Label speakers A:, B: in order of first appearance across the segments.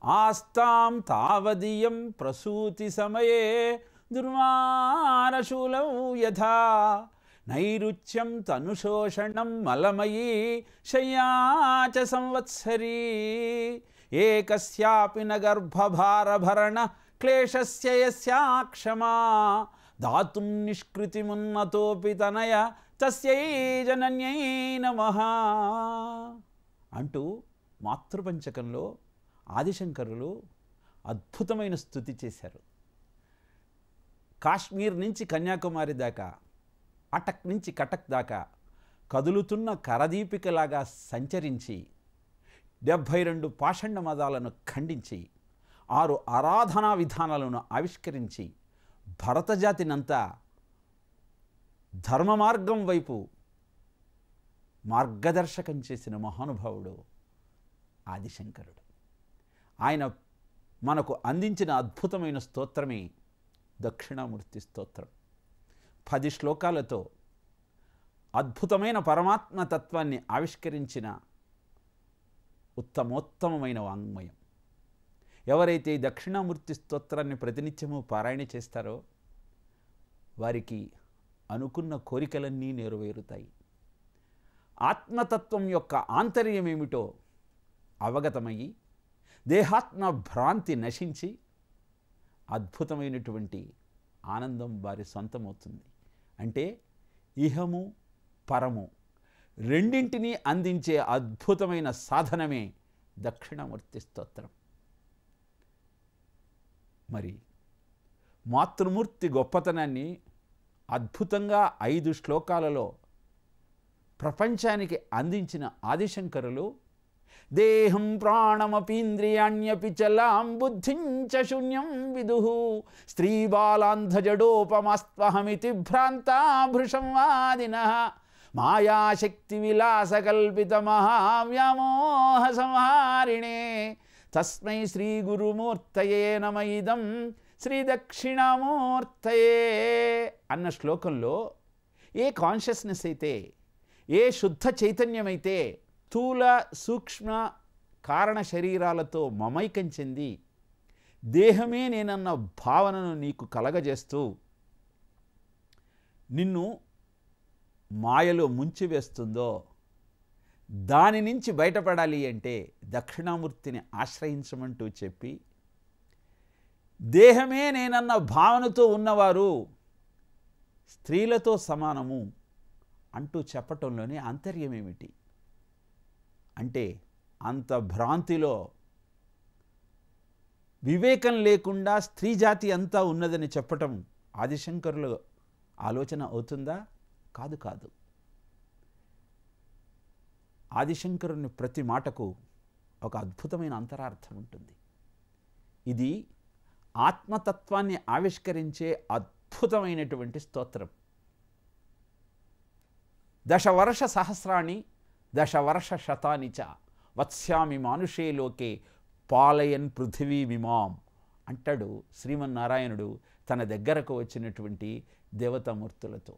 A: ఆస్తాం తావదీయం ప్రసూతి సమయే దుర్వారశూలం యథా నైరుచ్యం తనుశోషణం మలమయీ శయ్యాచ సంవత్సరీ ఏకస్యాపి న గర్భభారభరణ క్లేశస్య యస్యా క్షమా దాతుం నిష్కృతిమున్నతోపి తనయ తస్యై జనన్యై నమః అంటూ మాతృపంచకంలో ఆదిశంకరులు అద్భుతమైన స్తుతి చేశారు. కాశ్మీర్ నుంచి కన్యాకుమారి దాకా, అటక్ నుంచి కటక్ దాకా కదులుతున్న కరదీపికలాగా సంచరించి 72 పాషండ మదాలను ఖండించి 6 ఆరాధనా విధానాలను ఆవిష్కరించి భరతజాతినంతా ధర్మ మార్గం వైపు మార్గదర్శకం చేసిన మహానుభావుడు ఆదిశంకరుడు. ఆయన మనకు అందించిన అద్భుతమైన స్తోత్రమే దక్షిణామూర్తి స్తోత్రం. 10 శ్లోకాలతో అద్భుతమైన పరమాత్మ తత్వాన్ని ఆవిష్కరించిన ఉత్తమోత్తమైన వాంగ్మయం. ఎవరైతే ఈ దక్షిణామూర్తి స్తోత్రాన్ని ప్రతినిత్యము పారాయణ చేస్తారో వారికి అనుకున్న కోరికలన్నీ నెరవేరుతాయి. ఆత్మతత్వం యొక్క ఆంతర్యమేమిటో అవగతమయ్యి దేహాత్మ భ్రాంతి నశించి అద్భుతమైనటువంటి ఆనందం వారి సొంతమవుతుంది. అంటే ఇహము పరము రెండింటినీ అందించే అద్భుతమైన సాధనమే దక్షిణామూర్తి స్తోత్రం. మరి మాతృమూర్తి గొప్పతనాన్ని అద్భుతంగా 5 శ్లోకాలలో ప్రపంచానికి అందించిన ఆదిశంకరులు దేహం ప్రాణమపీంద్రియాణ్యపి చలాం బుద్ధిం చ శూన్యం విదుః స్త్రీబాలాంధజడోపమాస్త్వహమితి భ్రాంతా భృశం వాదినః మాయాశక్తి విలాసకల్పిత మహావ్యామోహ సంహారిణే తస్మై శ్రీ గురుమూర్తయే నమ ఇదం శ్రీ దక్షిణామూర్తయే అన్న శ్లోకంలో ఏ కాన్షియస్నెస్ అయితే, ఏ శుద్ధ చైతన్యమైతే స్థూల సూక్ష్మ కారణ శరీరాలతో మమైకం చెంది దేహమే నేనన్న భావనను నీకు కలగజేస్తూ నిన్ను మాయలో ముంచివేస్తుందో దాని నుంచి బయటపడాలి అంటే దక్షిణామూర్తిని ఆశ్రయించమంటూ చెప్పి, దేహమే నేనన్న భావనతో ఉన్నవారు స్త్రీలతో సమానము అంటూ చెప్పటంలోనే ఆంతర్యమేమిటి అంటే, అంత భ్రాంతిలో వివేకం లేకుండా స్త్రీ జాతి అంతా ఉన్నదని చెప్పటం ఆదిశంకరుల ఆలోచన అవుతుందా? కాదు కాదు. ఆదిశంకరుని ప్రతి మాటకు ఒక అద్భుతమైన అంతరార్థం ఉంటుంది. ఇది ఆత్మతత్వాన్ని ఆవిష్కరించే అద్భుతమైనటువంటి స్తోత్రం. దశవర్ష సహస్రాణి దశవర్ష శతాని చ వత్స్యామి మానుషే లోకే పాలయన్ పృథివీమిమాం అంటాడు శ్రీమన్నారాయణుడు తన దగ్గరకు వచ్చినటువంటి దేవతామూర్తులతో.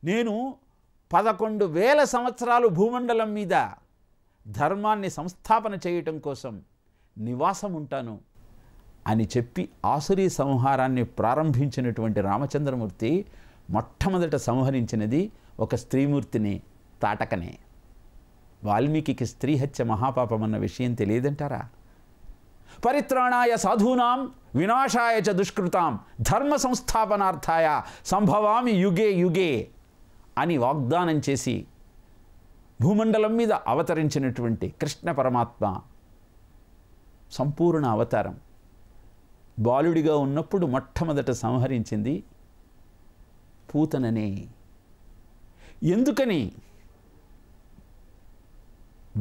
A: నేను 11,000 సంవత్సరాలు భూమండలం మీద ధర్మాన్ని సంస్థాపన చేయటం కోసం నివాసం ఉంటాను అని చెప్పి ఆసురీ సంహారాన్ని ప్రారంభించినటువంటి రామచంద్రమూర్తి మొట్టమొదట సంహరించినది ఒక స్త్రీమూర్తిని, తాటకనే. వాల్మీకి స్త్రీ హత్య మహాపాపమన్న విషయం తెలియదంటారా? పరిత్రాణాయ సాధూనాం వినాశాయ చ దుష్కృతాం ధర్మ సంస్థాపనార్థాయ సంభవామి యుగే యుగే అని వాగ్దానం చేసి భూమండలం మీద అవతరించినటువంటి కృష్ణ పరమాత్మ సంపూర్ణ అవతారం. బాలుడిగా ఉన్నప్పుడు మొట్టమొదట సంహరించింది పూతననే. ఎందుకని?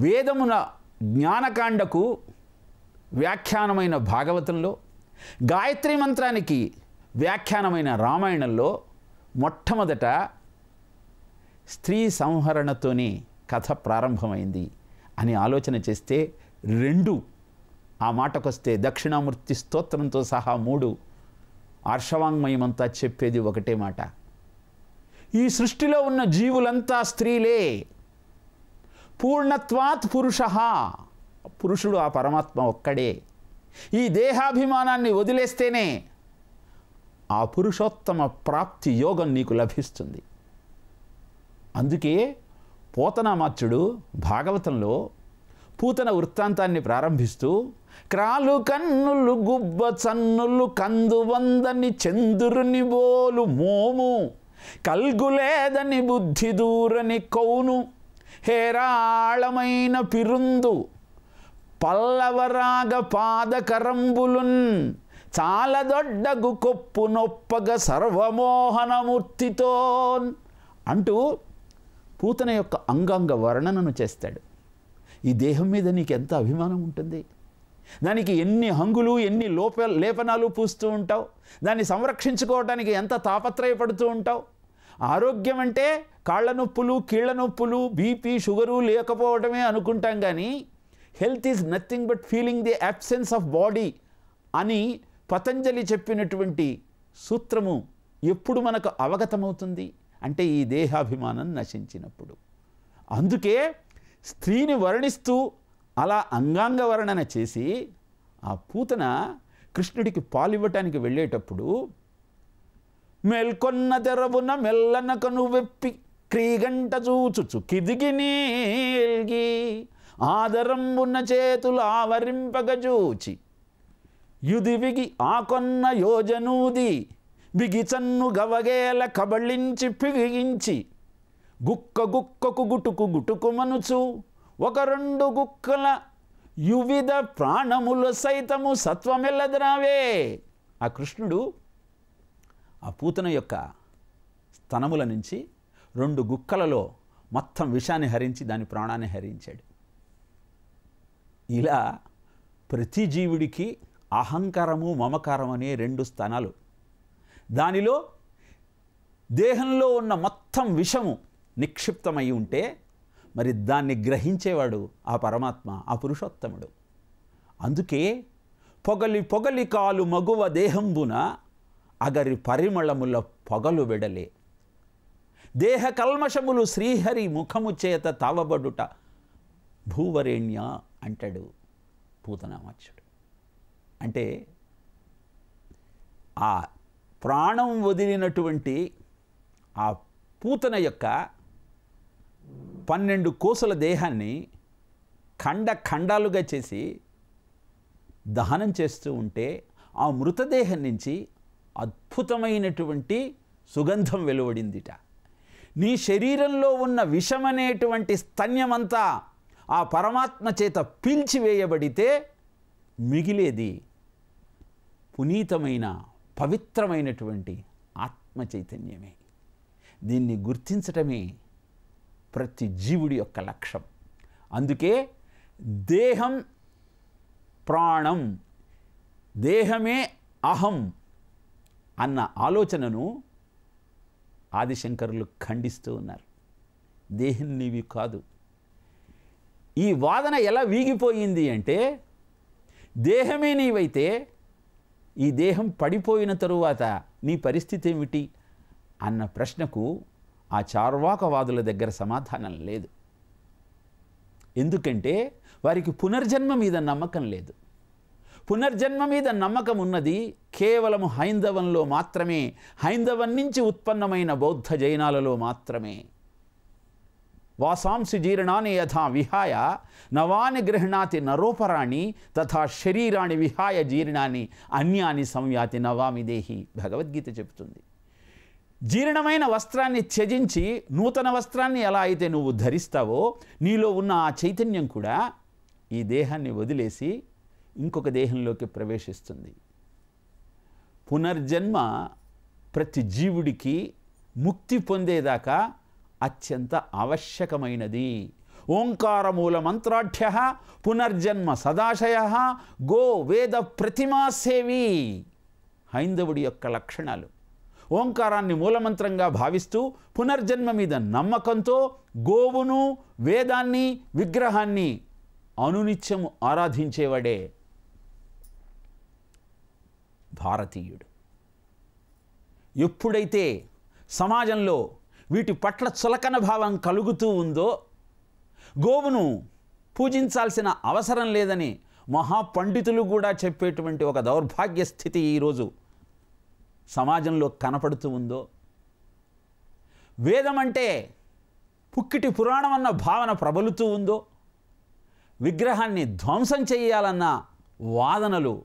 A: వేదమున జ్ఞానకాండకు వ్యాఖ్యానమైన భాగవతంలో, గాయత్రి మంత్రానికి వ్యాఖ్యానమైన రామాయణంలో మొట్టమొదట స్త్రీ సంహరణతోనే కథ ప్రారంభమైంది అని ఆలోచన చేస్తే 2 ఆ మాటకొస్తే దక్షిణామూర్తి స్తోత్రంతో సహా 3 ఆర్షవాంగ్మయమంతా చెప్పేది ఒకటే మాట. ఈ సృష్టిలో ఉన్న జీవులంతా స్త్రీలే. పూర్ణత్వాత్ పురుష, పురుషుడు ఆ పరమాత్మ ఒక్కడే. ఈ దేహాభిమానాన్ని వదిలేస్తేనే ఆ పురుషోత్తమ ప్రాప్తి యోగం నీకు లభిస్తుంది. అందుకే పోతనామాత్యుడు భాగవతంలో పూతన వృత్తాంతాన్ని ప్రారంభిస్తూ క్రాలు కన్నులు గుబ్బ చన్నులు కందువందని చంద్రుని బోలు మోము కల్గులేదని బుద్ధి దూరని కౌను హేరాళమైన పిరుందు పల్లవరాగ పాదకరంబులున్ చాలా దొడ్డగు కొప్పు నొప్పగ సర్వమోహనమూర్తితో అంటూ పూతన యొక్క అంగాంగ వర్ణనను చేస్తాడు. ఈ దేహం మీద నీకు ఎంత అభిమానం ఉంటుంది, దానికి ఎన్ని హంగులు ఎన్ని లేపనాలు పూస్తూ ఉంటావు, దాన్ని సంరక్షించుకోవడానికి ఎంత తాపత్రయపడుతూ ఉంటావు. ఆరోగ్యం అంటే కాళ్ళ నొప్పులు కీళ్ళ నొప్పులు బీపీ షుగరు లేకపోవడమే అనుకుంటాం, కానీ health is nothing but feeling the absence of body అని పతంజలి చెప్పినటువంటి సూత్రము ఎప్పుడు మనకు అవగతమవుతుంది అంటే ఈ దేహాభిమానం నశించినప్పుడు. అందుకే స్త్రీని వర్ణిస్తూ అలా అంగాంగ వర్ణన చేసి ఆ పూతన కృష్ణుడికి పాలివ్వటానికి వెళ్ళేటప్పుడు మేల్కొన్న తెరవున మెల్లనకను వెప్పి క్రీగంట చూచుచు కిదిగి నీల్గి ఆదరంబున్న చేతులు ఆవరింపగజూచి యుదివిగి ఆకొన్న యోజనూది బిగిచన్ను గవగేల కబళించి పిగిగించి గుక్క గుక్కకు గుటుకు గుటుకు మనుచు 1-2 గుక్కల యువిధ ప్రాణముల సైతము సత్వమెల్లద్రావే. ఆ కృష్ణుడు ఆ పూతన యొక్క స్తనముల నుంచి 2 గుక్కలలో మొత్తం విషాన్ని హరించి దాని ప్రాణాన్ని హరించాడు. ఇలా ప్రతి జీవుడికి అహంకారము మమకారం అనే 2 స్థానాలు. దానిలో దేహంలో ఉన్న మొత్తం విషము నిక్షిప్తమై ఉంటే మరి దాన్ని గ్రహించేవాడు ఆ పరమాత్మ, ఆ పురుషోత్తముడు. అందుకే పొగలి పొగలి కాలు మగువ దేహంబున అగరి పరిమళముల పొగలు వెడలే దేహ కల్మషములు శ్రీహరి ముఖము చేత తావబడుట భూవరేణ్య అంటాడు పూతనామాత్యుడు. అంటే ఆ ప్రాణం వదిలినటువంటి ఆ పూతన యొక్క 12 కోసుల దేహాన్ని ఖండాలుగా చేసి దహనం చేస్తూ ఉంటే ఆ మృతదేహం నుంచి అద్భుతమైనటువంటి సుగంధం వెలువడిందిట. నీ శరీరంలో ఉన్న విషమనేటువంటి స్తన్యమంతా ఆ పరమాత్మ చేత పీల్చివేయబడితే మిగిలేది పునీతమైన పవిత్రమైనటువంటి ఆత్మ చైతన్యమే. దీన్ని గుర్తించటమే ప్రతి జీవుడి యొక్క లక్ష్యం. అందుకే దేహం ప్రాణం, దేహమే అహం అన్న ఆలోచనను ఆదిశంకరులు ఖండిస్తూ ఉన్నారు. దేహం నీవి కాదు. ఈ వాదన ఎలా వీగిపోయింది అంటే దేహమే నీవైతే ఈ దేహం పడిపోయిన తరువాత నీ పరిస్థితి ఏమిటి అన్న ప్రశ్నకు ఆ చార్వాకవాదుల దగ్గర సమాధానం లేదు. ఎందుకంటే వారికి పునర్జన్మ మీద నమ్మకం లేదు. పునర్జన్మ మీద నమ్మకం ఉన్నది కేవలము హైందవంలో మాత్రమే, హైందవం నుంచి ఉత్పన్నమైన బౌద్ధ జైనాలలో మాత్రమే. వాసాంసి జీర్ణాని యథా విహాయ నవాని గృహణాతి నరోపరాణి తథా శరీరాన్ని విహాయ జీర్ణాన్ని అన్యాని సంయాతి నవామి దేహి భగవద్గీత చెబుతుంది. జీర్ణమైన వస్త్రాన్ని త్యజించి నూతన వస్త్రాన్ని ఎలా అయితే నువ్వు ధరిస్తావో నీలో ఉన్న ఆ చైతన్యం కూడా ఈ దేహాన్ని వదిలేసి ఇంకొక దేహంలోకి ప్రవేశిస్తుంది. పునర్జన్మ ప్రతి జీవుడికి ముక్తి పొందేదాకా అత్యంత ఆవశ్యకమైనది. ఓంకారమూల మంత్రాఢ్య పునర్జన్మ సదాశయ గో వేద ప్రతిమాసేవి హైందవుడి యొక్క లక్షణాలు. ఓంకారాన్ని మూలమంత్రంగా భావిస్తూ పునర్జన్మ మీద నమ్మకంతో గోవును, వేదాన్ని, విగ్రహాన్ని అనునిత్యము ఆరాధించేవాడే భారతీయుడు. ఎప్పుడైతే సమాజంలో వీటి పట్ల చులకన భావం కలుగుతూ ఉందో, గోవును పూజించాల్సిన అవసరం లేదని మహాపండితులు కూడా చెప్పేటువంటి ఒక దౌర్భాగ్య స్థితి ఈరోజు సమాజంలో కనపడుతూ ఉందో, వేదం అంటే పుక్కిటి పురాణం అన్న భావన ప్రబలుతూ ఉందో, విగ్రహాన్ని ధ్వంసం చేయాలన్న వాదనలు,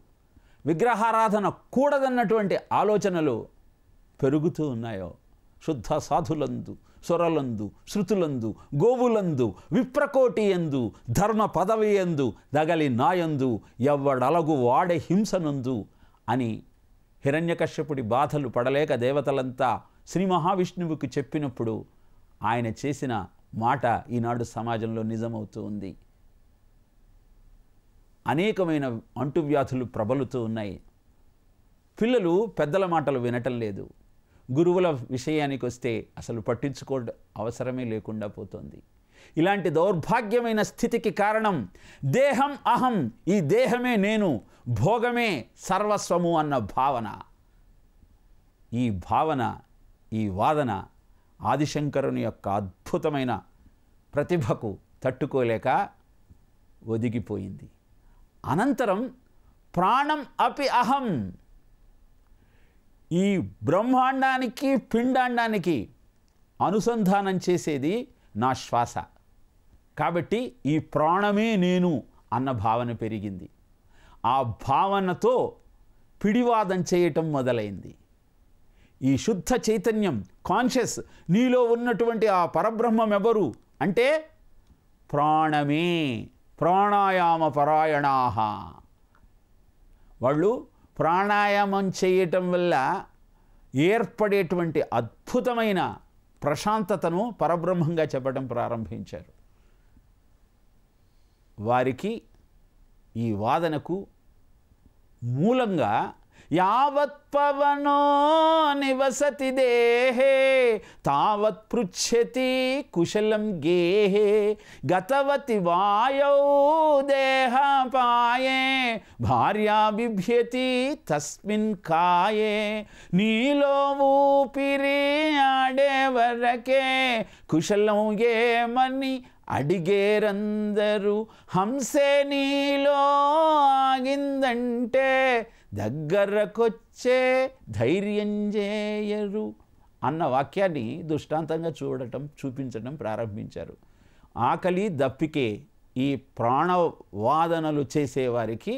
A: విగ్రహారాధన కూడదన్నటువంటి ఆలోచనలు పెరుగుతూ ఉన్నాయో, శుద్ధ సాధులందు, స్వరలందు, శృతులందు, గోవులందు, విప్రకోటి ఎందు, ధర్మ పదవి ఎందు, దగలి నాయందు, ఎవ్వడలగు వాడే హింసనందు అని హిరణ్యకశ్యపుడి బాధలు పడలేక దేవతలంతా శ్రీ మహావిష్ణువుకి చెప్పినప్పుడు ఆయన చేసిన మాట ఈనాడు సమాజంలో నిజమవుతూ ఉంది. అనేకమైన అంటువ్యాధులు ప్రబలుతూ ఉన్నాయి. పిల్లలు పెద్దల మాటలు వినటం లేదు. గురువుల విషయానికి వస్తే అసలు పట్టించుకోవడం అవసరమే లేకుండా పోతుంది. ఇలాంటి దౌర్భాగ్యమైన స్థితికి కారణం దేహం, అహం, ఈ దేహమే నేను, భోగమే సర్వస్వము అన్న భావన. ఈ భావన, ఈ వాదన ఆదిశంకరుని యొక్క అద్భుతమైన ప్రతిభకు తట్టుకోలేక ఒదిగిపోయింది. అనంతరం ప్రాణం అపి అహం, ఈ బ్రహ్మాండానికి పిండాండానికి అనుసంధానం చేసేది నా శ్వాస. కాబట్టి ఈ ప్రాణమే నేను అన్న భావన పెరిగింది. ఆ భావనతో పిడివాదం చేయటం మొదలైంది. ఈ శుద్ధ చైతన్యం, కాన్షియస్, నీలో ఉన్నటువంటి ఆ పరబ్రహ్మం ఎవరు అంటే ప్రాణమే. ప్రాణాయామ పరాయణాహ, వాళ్ళు ప్రాణాయామం చేయటం వల్ల ఏర్పడేటువంటి అద్భుతమైన ప్రశాంతతను పరబ్రహ్మంగా చెప్పడం ప్రారంభించారు. వారికి ఈ వాదనకు మూలంగా యావత్ పవనో నివసతి దేహే తావత్ పృచ్ఛతి కుశలం గేహే గతవతి వాయౌ దేహపాయే భార్యా బిభ్యతి తస్మిన్ కాయే. నీలో ఊపిరి ఆడే వరకే కుశలం ఏమని అడిగేరందరూ. హంసే నీలో ఆగిందంటే దగ్గరకొచ్చే ధైర్యం చేయరు అన్న వాక్యాన్ని దృష్టాంతంగా చూపించడం ప్రారంభించారు. ఆకలి, దప్పికే ఈ ప్రాణవాదనలు చేసేవారికి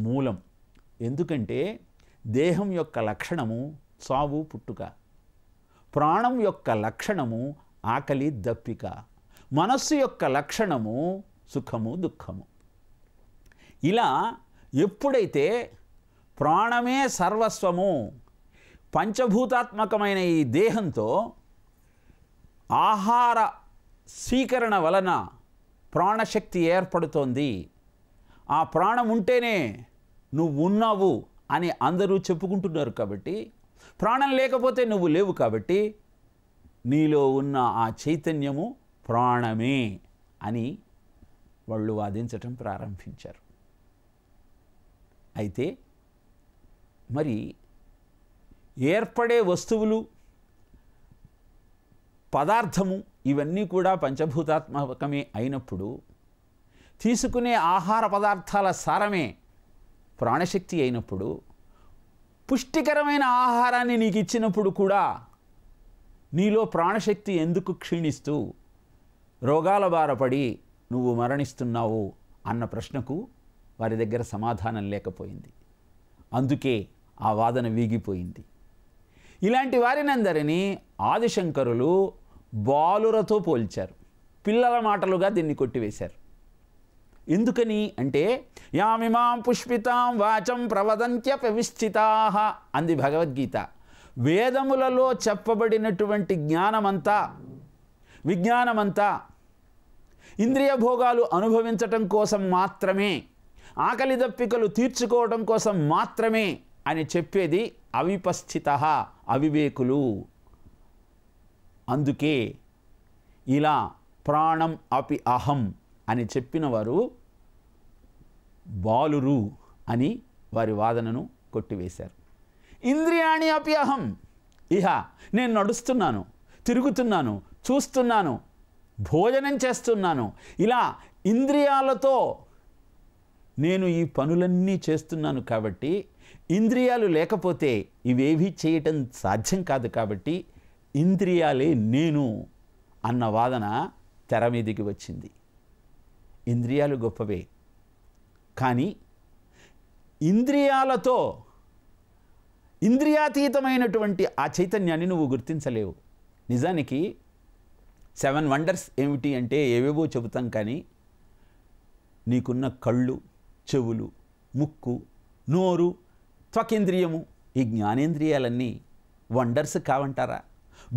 A: మూలం. ఎందుకంటే దేహం యొక్క లక్షణము చావు, పుట్టుక. ప్రాణం యొక్క లక్షణము ఆకలి, దప్పిక. మనస్సు యొక్క లక్షణము సుఖము, దుఃఖము. ఇలా ఎప్పుడైతే ప్రాణమే సర్వస్వము, పంచభూతాత్మకమైన ఈ దేహంతో ఆహార స్వీకరణ వలన ప్రాణశక్తి ఏర్పడుతోంది. ఆ ప్రాణం ఉంటేనే నువ్వు ఉన్నావు అని అందరూ చెప్పుకుంటున్నారు. కాబట్టి ప్రాణం లేకపోతే నువ్వు లేవు. కాబట్టి నీలో ఉన్న ఆ చైతన్యము ప్రాణమే అని వాళ్ళు వాదించటం ప్రారంభించారు. అయితే మరి ఏర్పడే వస్తువులు, పదార్థము ఇవన్నీ కూడా పంచభూతాత్మకమే అయినప్పుడు తీసుకునే ఆహార పదార్థాల సారమే ప్రాణశక్తి అయినప్పుడు, పుష్టికరమైన ఆహారాన్ని నీకు ఇచ్చినప్పుడు కూడా నీలో ప్రాణశక్తి ఎందుకు క్షీణిస్తూ రోగాల బారపడి నువ్వు మరణిస్తున్నావు అన్న ప్రశ్నకు వారి దగ్గర సమాధానం లేకపోయింది. అందుకే ఆ వాదన వీగిపోయింది. ఇలాంటి వారినందరినీ ఆదిశంకరులు బాలురతో పోల్చారు. పిల్లల మాటలుగా దీన్ని కొట్టివేశారు. ఎందుకని అంటే యామిమాం పుష్పితాం వాచం ప్రవదంత్యపవిశ్చితాః అంది భగవద్గీత. వేదములలో చెప్పబడినటువంటి జ్ఞానమంతా, విజ్ఞానమంతా ఇంద్రియ భోగాలు అనుభవించటం కోసం మాత్రమే, ఆకలి దప్పికలు తీర్చుకోవడం కోసం మాత్రమే అని చెప్పేది అవిపస్థితః, అవివేకులు. అందుకే ఇలా ప్రాణం అపి అహం అని చెప్పిన వారు బాలురు అని వారి వాదనను కొట్టివేశారు. ఇంద్రియాణి అపి అహం, ఇహ నేను నడుస్తున్నాను, తిరుగుతున్నాను, చూస్తున్నాను, భోజనం చేస్తున్నాను, ఇలా ఇంద్రియాలతో నేను ఈ పనులన్నీ చేస్తున్నాను. కాబట్టి ఇంద్రియాలు లేకపోతే ఇవేవీ చేయటం సాధ్యం కాదు. కాబట్టి ఇంద్రియాలే నేను అన్న వాదన తెర మీదికి వచ్చింది. ఇంద్రియాలు గొప్పవే, కానీ ఇంద్రియాలతో ఇంద్రియాతీతమైనటువంటి ఆ చైతన్యాన్ని నువ్వు గుర్తించలేవు. నిజానికి 7 వండర్స్ ఏమిటి అంటే ఏవేవో చెబుతాం, కానీ నీకున్న కళ్ళు, చెవులు, ముక్కు, నోరు, త్వకేంద్రియము, ఈ జ్ఞానేంద్రియాలన్నీ వండర్స్ కావంటారా?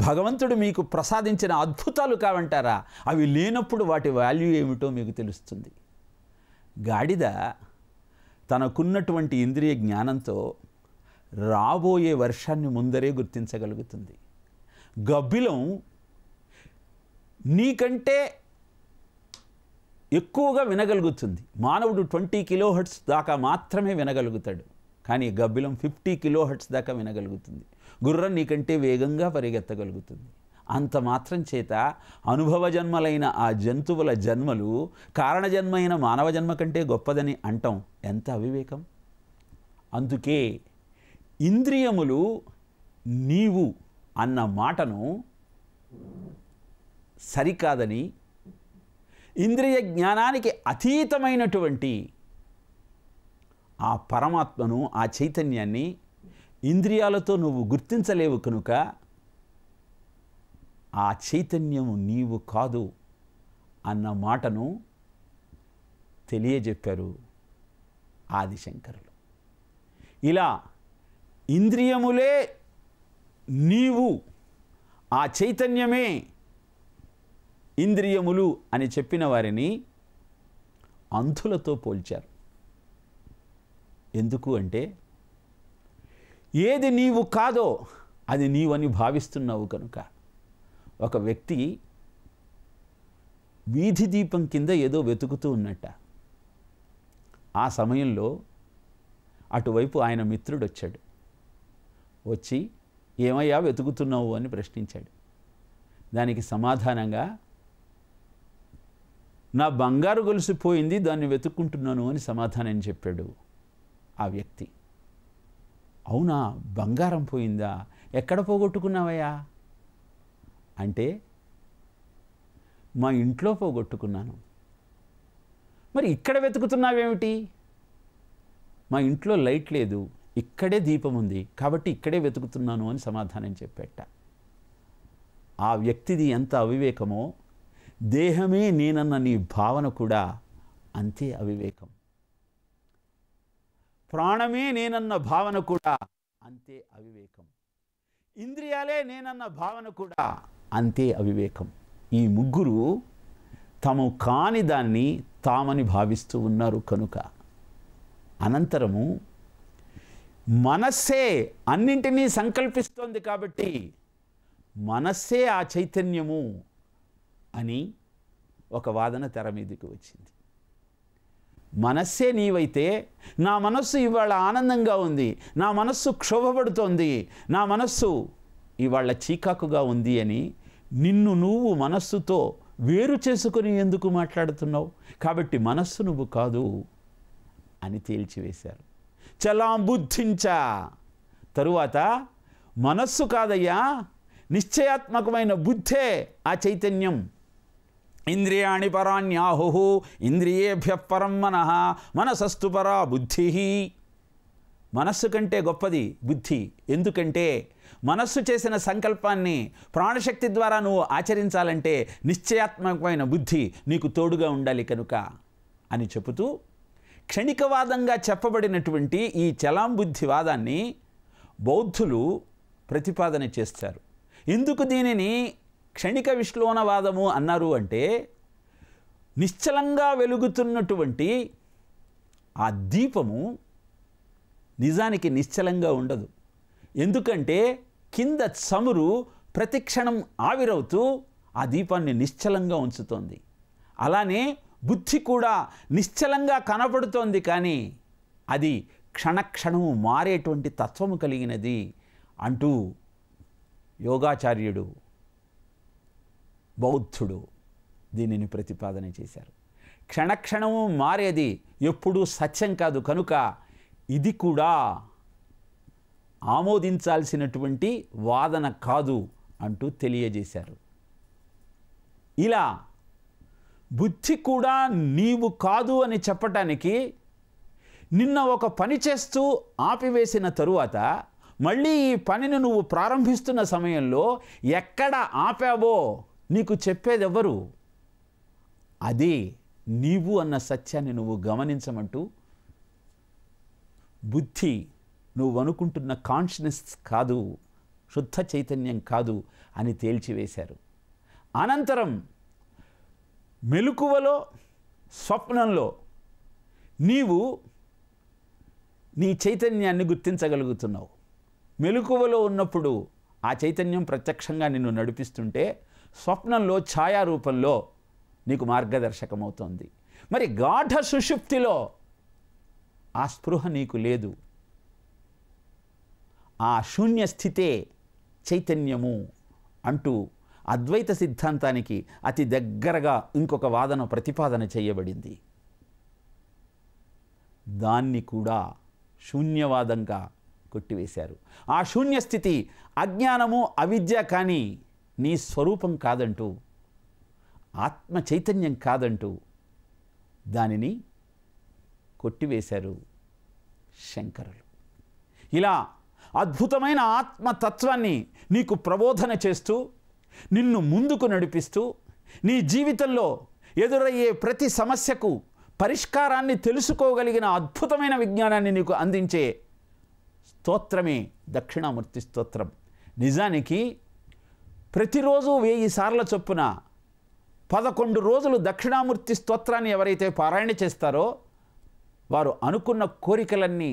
A: భగవంతుడు మీకు ప్రసాదించిన అద్భుతాలు కావంటారా? అవి లేనప్పుడు వాటి వాల్యూ ఏమిటో మీకు తెలుస్తుంది. గాడిద తనకున్నటువంటి ఇంద్రియ జ్ఞానంతో రాబోయే వర్షాన్ని ముందరే గుర్తించగలుగుతుంది. గబ్బిలం నీకంటే ఎక్కువగా వినగలుగుతుంది. మానవుడు 20 కిలోహెర్ట్జ్ దాకా మాత్రమే వినగలుగుతాడు, కానీ గబ్బిలం 50 కిలోహెర్ట్జ్ దాకా వినగలుగుతుంది. గుర్రం నీకంటే వేగంగా పరిగెత్తగలుగుతుంది. అంత మాత్రం చేత అనుభవ జన్మలైన ఆ జంతువుల జన్మలు కారణజన్మైన మానవ జన్మ కంటే గొప్పదని అంటాం ఎంత అవివేకం. అందుకే ఇంద్రియములు నీవు అన్న మాటను సరికాదని, ఇంద్రియ జ్ఞానానికి అతీతమైనటువంటి ఆ పరమాత్మను, ఆ చైతన్యాన్ని ఇంద్రియాలతో నువ్వు గుర్తించలేవు కనుక ఆ చైతన్యము నీవు కాదు అన్న మాటను తెలియజెప్పారు ఆదిశంకరులు. ఇలా ఇంద్రియములే నీవు, ఆ చైతన్యమే ఇంద్రియములు అని చెప్పిన వారిని అంధులతో పోల్చారు. ఎందుకు అంటే ఏది నీవు కాదో అది నీవని భావిస్తున్నావు కనుక. ఒక వ్యక్తి వీధి దీపం కింద ఏదో వెతుకుతూ ఉన్నట్ట. ఆ సమయంలో అటువైపు ఆయన మిత్రుడు వచ్చాడు. వచ్చి ఏమయ్యా వెతుకుతున్నావు అని ప్రశ్నించాడు. దానికి సమాధానంగా నా బంగారు గొలుసు పోయింది, దాన్ని వెతుక్కుంటున్నాను అని సమాధానం చెప్పాడు ఆ వ్యక్తి. అవునా, బంగారం పోయిందా? ఎక్కడ పోగొట్టుకున్నావయ్యా అంటే, మా ఇంట్లో పోగొట్టుకున్నాను. మరి ఇక్కడ వెతుకుతున్నావేమిటి? మా ఇంట్లో లైట్ లేదు, ఇక్కడే దీపం ఉంది, కాబట్టి ఇక్కడే వెతుకుతున్నాను అని సమాధానం చెప్పేట. ఆ వ్యక్తిది ఎంత అవివేకమో, దేహమే నేనన్న నీ భావన కూడా అంతే అవివేకం. ప్రాణమే నేనన్న భావన కూడా అంతే అవివేకం. ఇంద్రియాలే నేనన్న భావన కూడా అంతే అవివేకం. ఈ ముగ్గురు తాము కాని దాన్ని తామని భావిస్తూ ఉన్నారు కనుక. అనంతరము మనస్సే అన్నింటినీ సంకల్పిస్తోంది కాబట్టి మనస్సే ఆ చైతన్యము అని ఒక వాదన తెర మీదకి వచ్చింది. మనస్సే నీవైతే, నా మనస్సు ఇవాళ ఆనందంగా ఉంది, నా మనస్సు క్షోభపడుతోంది, నా మనస్సు ఇవాళ చీకాకుగా ఉంది అని నిన్ను నువ్వు మనస్సుతో వేరు చేసుకొని ఎందుకు మాట్లాడుతున్నావు? కాబట్టి మనస్సు నువ్వు కాదు అని తేల్చివేశారు. చలాంబుద్ధించ తరువాత మనస్సు కాదయ్యా, నిశ్చయాత్మకమైన బుద్ధే ఆ చైతన్యం. ఇంద్రియాణి పరాణ్యాహు ఇంద్రియేభ్య పరం మనః మనసస్తు పరా బుద్ధి. మనస్సు కంటే గొప్పది బుద్ధి. ఎందుకంటే మనస్సు చేసిన సంకల్పాన్ని ప్రాణశక్తి ద్వారా నువ్వు ఆచరించాలంటే నిశ్చయాత్మకమైన బుద్ధి నీకు తోడుగా ఉండాలి కనుక అని చెబుతూ, క్షణికవాదంగా చెప్పబడినటువంటి ఈ చలాంబుద్ధివాదాన్ని బౌద్ధులు ప్రతిపాదన చేస్తారు. ఎందుకు దీనిని క్షణిక విశ్లోణవాదము అన్నారు అంటే, నిశ్చలంగా వెలుగుతున్నటువంటి ఆ దీపము నిజానికి నిశ్చలంగా ఉండదు. ఎందుకంటే కింద చమురు ప్రతిక్షణం ఆవిరవుతూ ఆ దీపాన్ని నిశ్చలంగా ఉంచుతోంది. అలానే బుద్ధి కూడా నిశ్చలంగా కనపడుతోంది, కానీ అది క్షణక్షణము మారేటువంటి తత్వము కలిగినది అంటూ యోగాచార్యుడు బౌద్ధుడు దీనిని ప్రతిపాదన చేశారు. క్షణక్షణము మారేది ఎప్పుడూ సత్యం కాదు, కనుక ఇది కూడా ఆమోదించాల్సినటువంటి వాదన కాదు అంటూ తెలియజేశారు. ఇలా బుద్ధి కూడా నీవు కాదు అని చెప్పటానికి నిన్న ఒక పని చేస్తూ ఆపివేసిన తరువాత మళ్ళీ ఈ పనిని నువ్వు ప్రారంభిస్తున్న సమయంలో ఎక్కడ ఆపావో నీకు చెప్పేదెవ్వరు? అదే నీవు అన్న సత్యాన్ని నువ్వు గమనించమంటూ బుద్ధి నువ్వు అనుకుంటున్న కాన్షియస్ కాదు, శుద్ధ చైతన్యం కాదు అని తేల్చివేశారు. అనంతరం మెలకువలో స్వప్నంలో నీవు నీ చైతన్యాన్ని గుర్తించగలుగుతున్నావు. మెలకువలో ఉన్నప్పుడు ఆ చైతన్యం ప్రత్యక్షంగా నిన్ను నడిపిస్తుంటే స్వప్నంలో ఛాయారూపంలో నీకు మార్గదర్శకమవుతోంది. మరి గాఢ సుషుప్తిలో ఆ స్పృహ నీకు లేదు. ఆ శూన్య స్థితే చైతన్యము అంటూ అద్వైత సిద్ధాంతానికి అతి దగ్గరగా ఇంకొక వాదన ప్రతిపాదన చేయబడింది. దాన్ని కూడా శూన్యవాదంగా కొట్టివేశారు. ఆ శూన్యస్థితి అజ్ఞానము అవిద్య కానీ నీ స్వరూపం కాదంటూ, ఆత్మ చైతన్యం కాదంటూ దానిని కొట్టివేశారు శంకరులు. ఇలా అద్భుతమైన ఆత్మతత్వాన్ని నీకు ప్రబోధన చేస్తూ నిన్ను ముందుకు నడిపిస్తూ నీ జీవితంలో ఎదురయ్యే ప్రతి సమస్యకు పరిష్కారాన్ని తెలుసుకోగలిగిన అద్భుతమైన విజ్ఞానాన్ని నీకు అందించే స్తోత్రమే దక్షిణామూర్తి స్తోత్రం. నిజానికి ప్రతిరోజు 1000 సార్ల చొప్పున 11 రోజులు దక్షిణామూర్తి స్తోత్రాన్ని ఎవరైతే పారాయణ చేస్తారో వారు అనుకున్న కోరికలన్నీ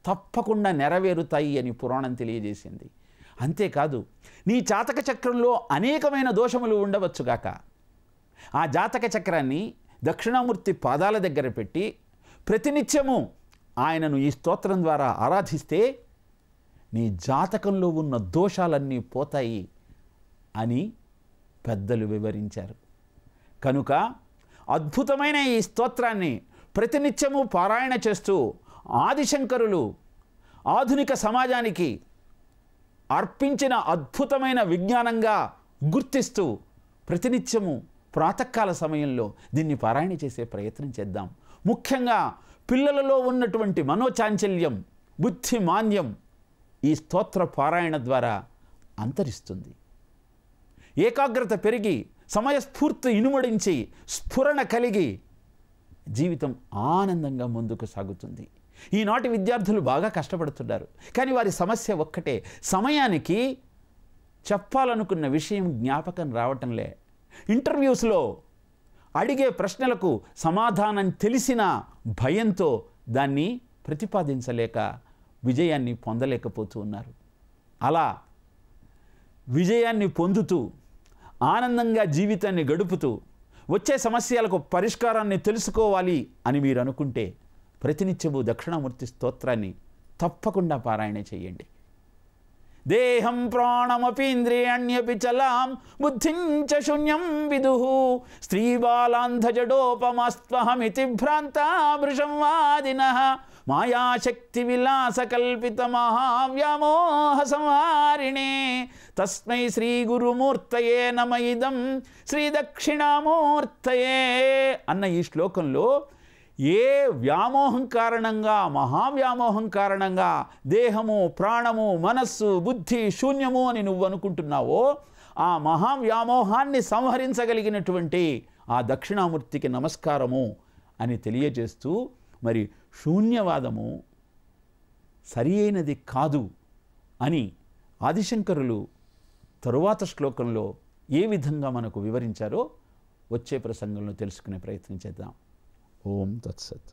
A: తప్పకుండా నెరవేరుతాయి అని పురాణం తెలియజేసింది. అంతేకాదు, నీ జాతక చక్రంలో అనేకమైన దోషములు ఉండవచ్చుగాక, ఆ జాతక చక్రాన్ని దక్షిణామూర్తి పాదాల దగ్గర పెట్టి ప్రతినిత్యము ఆయనను ఈ స్తోత్రం ద్వారా ఆరాధిస్తే నీ జాతకంలో ఉన్న దోషాలన్నీ పోతాయి అని పెద్దలు వివరించారు. కనుక అద్భుతమైన ఈ స్తోత్రాన్ని ప్రతినిత్యము పారాయణ చేస్తూ ఆదిశంకరులు ఆధునిక సమాజానికి అర్పించిన అద్భుతమైన విజ్ఞానంగా గుర్తిస్తూ ప్రతినిత్యము ప్రాతకాల సమయంలో దీన్ని పారాయణ చేసే ప్రయత్నం చేద్దాం. ముఖ్యంగా పిల్లలలో ఉన్నటువంటి మనోచాంచల్యం, బుద్ధి మాన్యం ఈ స్తోత్ర పారాయణ ద్వారా అంతరిస్తుంది. ఏకాగ్రత పెరిగి సమయస్ఫూర్తి ఇనుమడించి స్ఫురణ కలిగి జీవితం ఆనందంగా ముందుకు సాగుతుంది. ఈనాటి విద్యార్థులు బాగా కష్టపడుతున్నారు, కానీ వారి సమస్య ఒక్కటే, సమయానికి చెప్పాలనుకున్న విషయం జ్ఞాపకం రావటంలే. ఇంటర్వ్యూస్లో అడిగే ప్రశ్నలకు సమాధానం తెలిసిన భయంతో దాన్ని ప్రతిపాదించలేక విజయాన్ని పొందలేకపోతూ ఉన్నారు. అలా విజయాన్ని పొందుతూ ఆనందంగా జీవితాన్ని గడుపుతూ వచ్చే సమస్యలకు పరిష్కారాన్ని తెలుసుకోవాలి అని మీరు అనుకుంటే ప్రతినిత్యము దక్షిణామూర్తి స్తోత్రాన్ని తప్పకుండా పారాయణ చేయండి. దేహం ప్రాణమపీంద్రియాణ్యపి చలాం బుద్ధించ శూన్యం విదుః స్త్రీబాలాంధజడోపమాస్త్వహమితి భ్రాంతా వృషంవాదినః మాయాశక్తి విలాసకల్పిత మహావ్యామోహ సంహారిణే తస్మై శ్రీ గురుమూర్తయే నమ ఇదం శ్రీ దక్షిణామూర్తయే అన్న ఈ శ్లోకంలో ఏ వ్యామోహం కారణంగా, మహావ్యామోహం కారణంగా దేహము, ప్రాణము, మనస్సు, బుద్ధి శూన్యము అని నువ్వు అనుకుంటున్నావో ఆ మహావ్యామోహాన్ని సంహరించగలిగినటువంటి ఆ దక్షిణామూర్తికి నమస్కారము అని తెలియజేస్తూ, మరి శూన్యవాదము సరి అయినది కాదు అని ఆదిశంకరులు తరువాత శ్లోకంలో ఏ విధంగా మనకు వివరించారో వచ్చే ప్రసంగంలో తెలుసుకునే ప్రయత్నం చేద్దాం. ఓం తత్సత్.